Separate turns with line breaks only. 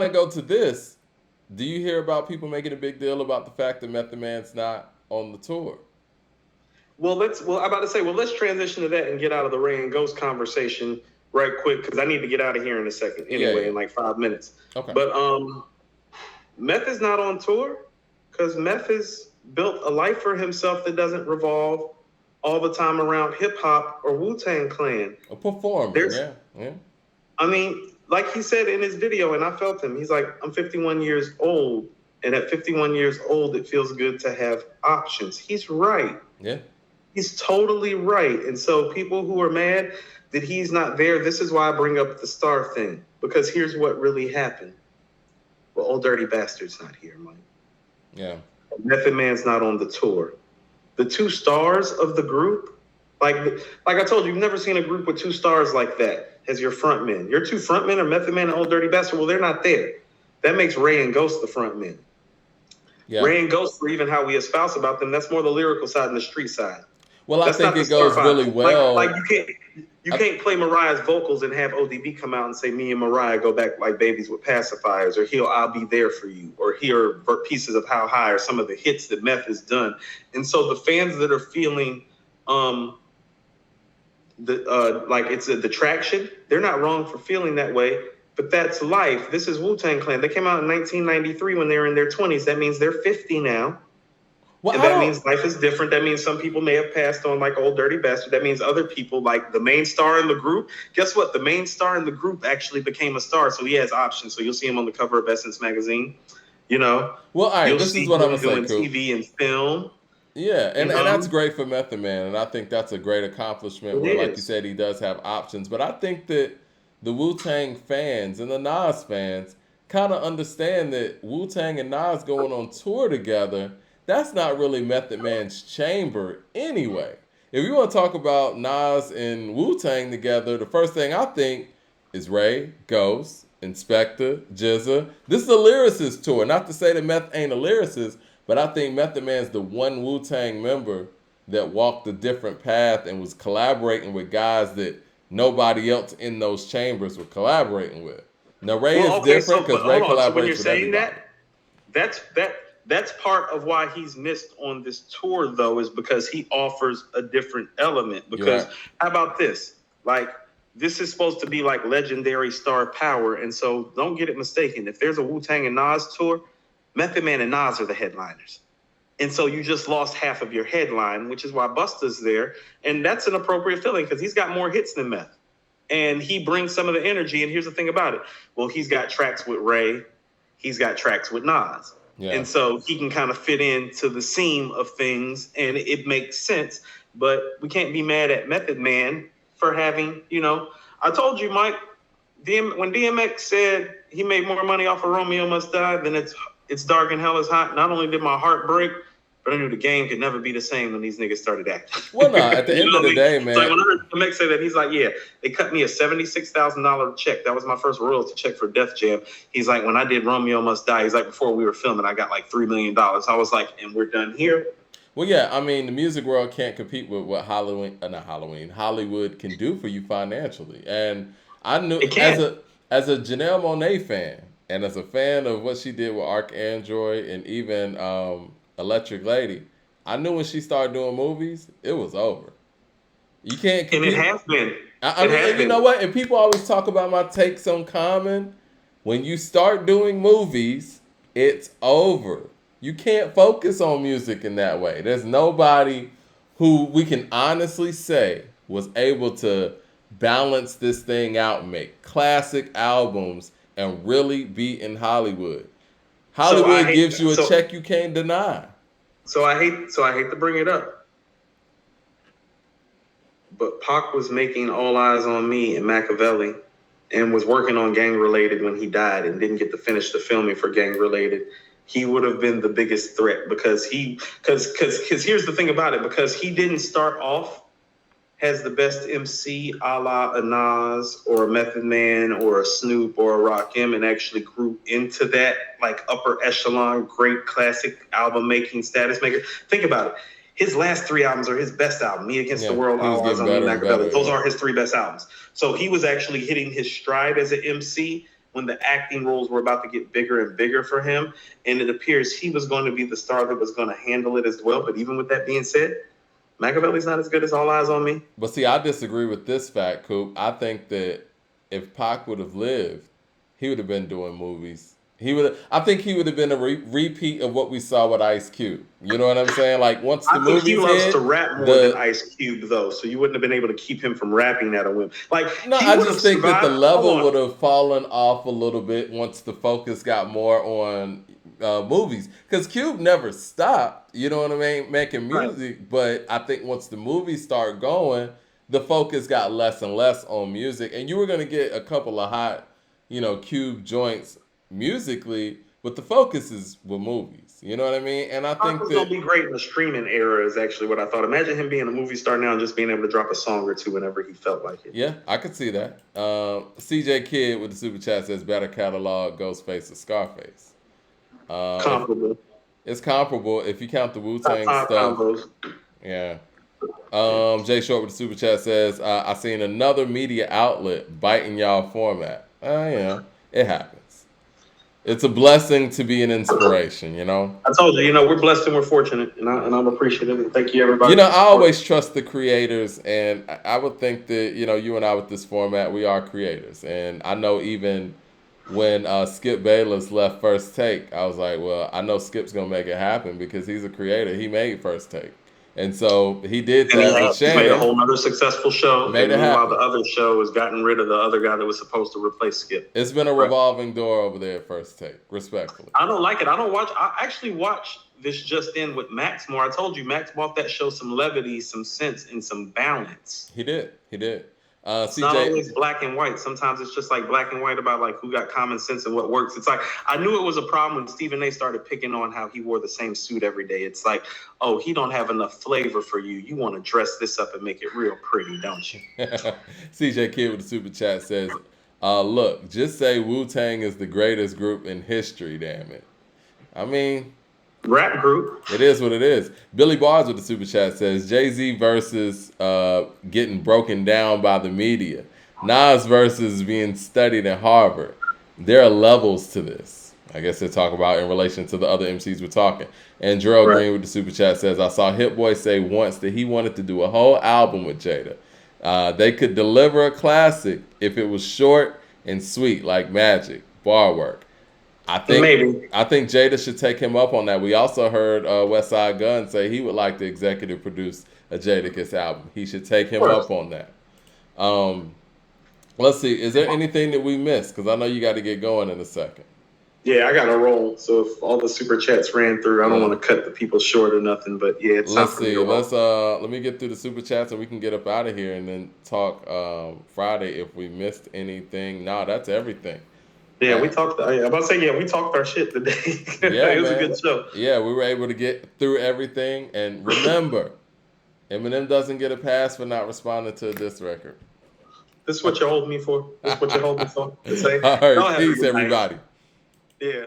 to go to this. Do you hear about people making a big deal about the fact that Method Man's not on the tour?
I'm about to say, well, let's transition to that and get out of the Ray and Ghost conversation right quick because I need to get out of here in a second
Yeah,
anyway,
yeah.
in like 5 minutes.
Okay.
But Meth is not on tour because Meth has built a life for himself that doesn't revolve all the time around hip hop or Wu-Tang Clan.
Performing,
There's,
yeah, yeah,
I mean, like he said in his video, and I felt him. He's like, I'm 51 years old, and at 51 years old, it feels good to have options. He's right.
yeah.
He's totally right. And so people who are mad that he's not there, this is why I bring up the star thing. Because here's what really happened. Well, Old Dirty Bastard's not here, Mike.
Yeah.
Method Man's not on the tour. The two stars of the group, like I told you, you've never seen a group with two stars like that as your frontmen. Your two frontmen are Method Man and Old Dirty Bastard. Well, they're not there. That makes Ray and Ghost the frontmen.
Yeah.
Ray and Ghost, for even how we espouse about them, that's more the lyrical side and the street side.
Well, I
That's
think
not the
it
star
goes
five.
really
Like
well.
you can't play Mariah's vocals and have ODB come out and say me and Mariah go back like babies with pacifiers, or I'll be there for you, or here are pieces of How High, or some of the hits that Meth has done. And so the fans that are feeling like it's a detraction, they're not wrong for feeling that way. But that's life. This is Wu-Tang Clan. They came out in 1993 when they were in their 20s. That means they're 50 now.
Well,
And
I
that
don't.
means life is different. That means some people may have passed on like Old Dirty Bastard. That means other people, like the main star in the group. Guess what? The main star in the group actually became a star. So he has options. So you'll see him on the cover of Essence magazine. You know,
Well, all right.
you'll
This is
see
what I'm
him
gonna say,
doing
Coop.
TV and film.
Yeah,
You
and that's
know,
great for Method Man, and I think that's a great accomplishment.
it
Where, like you
is.
said, he does have options. But I think that the Wu Tang fans and the Nas fans kind of understand that Wu Tang and Nas going on tour together. That's not really Method Man's chamber anyway. If you want to talk about Nas and Wu Tang together, the first thing I think is Ray, Ghost, Inspector, Jizza. This is a lyricist tour. Not to say that Meth ain't a lyricist, but I think Method Man's the one Wu Tang member that walked a different path and was collaborating with guys that nobody else in those chambers were collaborating with. Now Ray is
Well, okay.
different
So, but
because Ray
hold on. So when you're
collaborates with
saying
everybody.
that, that's that. That's part of why he's missed on this tour, though, is because he offers a different element.
You're
Because
right.
how about this? Like, this is supposed to be like legendary star power, and so don't get it mistaken. If there's a Wu Tang and Nas tour, Method Man and Nas are the headliners. And so you just lost half of your headline, which is why Busta's there. And that's an appropriate feeling because he's got more hits than Meth. And he brings some of the energy. And here's the thing about it. Well, he's got tracks with Ray. He's got tracks with Nas.
Yeah.
And so he can kind of fit into the seam of things and it makes sense. But we can't be mad at Method Man for having, I told you, Mike, when DMX said he made more money off of Romeo Must Die than it's Dark and Hell is Hot, not only did my heart break, but I knew the game could never be the same when these niggas started acting.
Well, no, at the end of the day,
It's like
man.
when I heard DMX say that, he's like, yeah, they cut me a $76,000 check. That was my first royalty check for Def Jam. He's like, when I did Romeo Must Die, he's like, before we were filming, I got like $3 million. I was like, and we're done here.
Well, yeah, I mean, the music world can't compete with what Hollywood can do for you financially. And I knew
It can't.
as a Janelle Monáe fan and as a fan of what she did with Arcandroid and even Electric Lady, I knew when she started doing movies, it was over. You can't
And it
compete.
has been.
I
It
mean,
has
and you
been.
know what? And people always talk about my takes on Common. When you start doing movies, it's over. You can't focus on music in that way. There's nobody who we can honestly say was able to balance this thing out and make classic albums and really be in Hollywood.
So I
Hollywood
hate
gives you a
so
check you can't deny.
so I hate to bring it up, but Pac was making All Eyes on Me and Machiavelli and was working on Gang Related when he died and didn't get to finish the filming for Gang Related. He would have been the biggest threat because here's the thing about it, because he didn't start off as the best MC a la a Nas or a Method Man or a Snoop or a Rakim and actually grew into that like upper echelon, great classic album making status maker. Think about it. His last three albums are his best album. Me Against the
Yeah,
World,
he was
All Eyes
getting
on Me,
better and better.
Machiavelli. Those
Yeah.
are his three best albums. So he was actually hitting his stride as an MC when the acting roles were about to get bigger and bigger for him, and it appears he was going to be the star that was going to handle it as well. But even with that being said, Machiavelli's not as good as All Eyes on Me.
But see, I disagree with this fact, Coop. I think that if Pac would have lived, he would have been doing movies. He would. I think he would have been a repeat of what we saw with Ice Cube. You know what I'm saying? Like once the
I think he
movies
loves
hit,
to rap more than Ice Cube, though, so you wouldn't have been able to keep him from rapping at a whim. Like
no,
he
I
would
just
have
think that the
survived.
level
Hold
would
on.
have fallen off a little bit once the focus got more on movies. Because Cube never stopped, you know what I mean, making
Right.
music. But I think once the movies start going, the focus got less and less on music, and you were gonna get a couple of hot, Cube joints musically, but the focus is with movies. You know what I mean? And I
Pac
think
was gonna
that
be great in the streaming era is actually what I thought. Imagine him being a movie star now and just being able to drop a song or two whenever he felt like it.
yeah, I could see that. CJ Kidd with the super chat says better catalog, Ghostface or Scarface. If
Comparable.
it's comparable if you count the Wu
Top
Tang
five
stuff.
combos.
Yeah. Jay Short with the super chat says I seen another media outlet biting y'all format. It happens. It's a blessing to be an inspiration.
I told you, we're blessed and we're fortunate, and I'm appreciative. And thank you, everybody.
I always trust the creators, and I would think that you and I with this format, we are creators, and I know even when Skip Bayless left First Take, I was like, well, I know Skip's gonna make it happen because he's a creator. He made First Take, and so he did
And he
that with
has. He's made a
Shannon.
whole nother successful show.
Made
And
it
meanwhile,
happen.
the other show has gotten rid of the other guy that was supposed to replace Skip.
It's been a
Right.
revolving door over there at First Take, respectfully.
I don't like it. I actually watched this just in with Max more. I told you, Max brought that show some levity, some sense, and some balance.
He did.
It's not always black and white. Sometimes it's just like black and white about like who got common sense and what works. It's like I knew it was a problem when Stephen A. started picking on how he wore the same suit every day. It's like, oh, he don't have enough flavor for you. You want to dress this up and make it real pretty, don't you?
CJ Kidd with the super chat says, look, just say Wu-Tang is the greatest group in history, damn it. I mean,
Rap group.
it is what it is. Billy Bars with the super chat says, Jay-Z versus getting broken down by the media. Nas versus being studied at Harvard. There are levels to this. I guess they're talking about in relation to the other MCs we're talking. And Gerald
Right.
Green with the super chat says, I saw Hit Boy say once that he wanted to do a whole album with Jada. They could deliver a classic if it was short and sweet like Magic, bar work. I think Jada should take him up on that. We also heard Westside Gunn say he would like to executive produce a Jadakiss album. He should take him up on that. Let's see. Is there anything that we missed? Because I know you got to get going in a second.
Yeah, I got to roll. So if all the super chats ran through, I don't want to cut the people short or nothing. But yeah, it's
Let's see. Let me get through the super chats and we can get up out of here and then talk Friday if we missed anything. No, that's everything.
Yeah, we talked. I'm about to say, we talked our shit today.
Yeah,
it was
man.
a good show.
Yeah, we were able to get through everything. And remember, Eminem doesn't get a pass for not responding to this record.
This is what you hold me for. This is what you hold me for. To say.
All right, peace, everybody.
Yeah.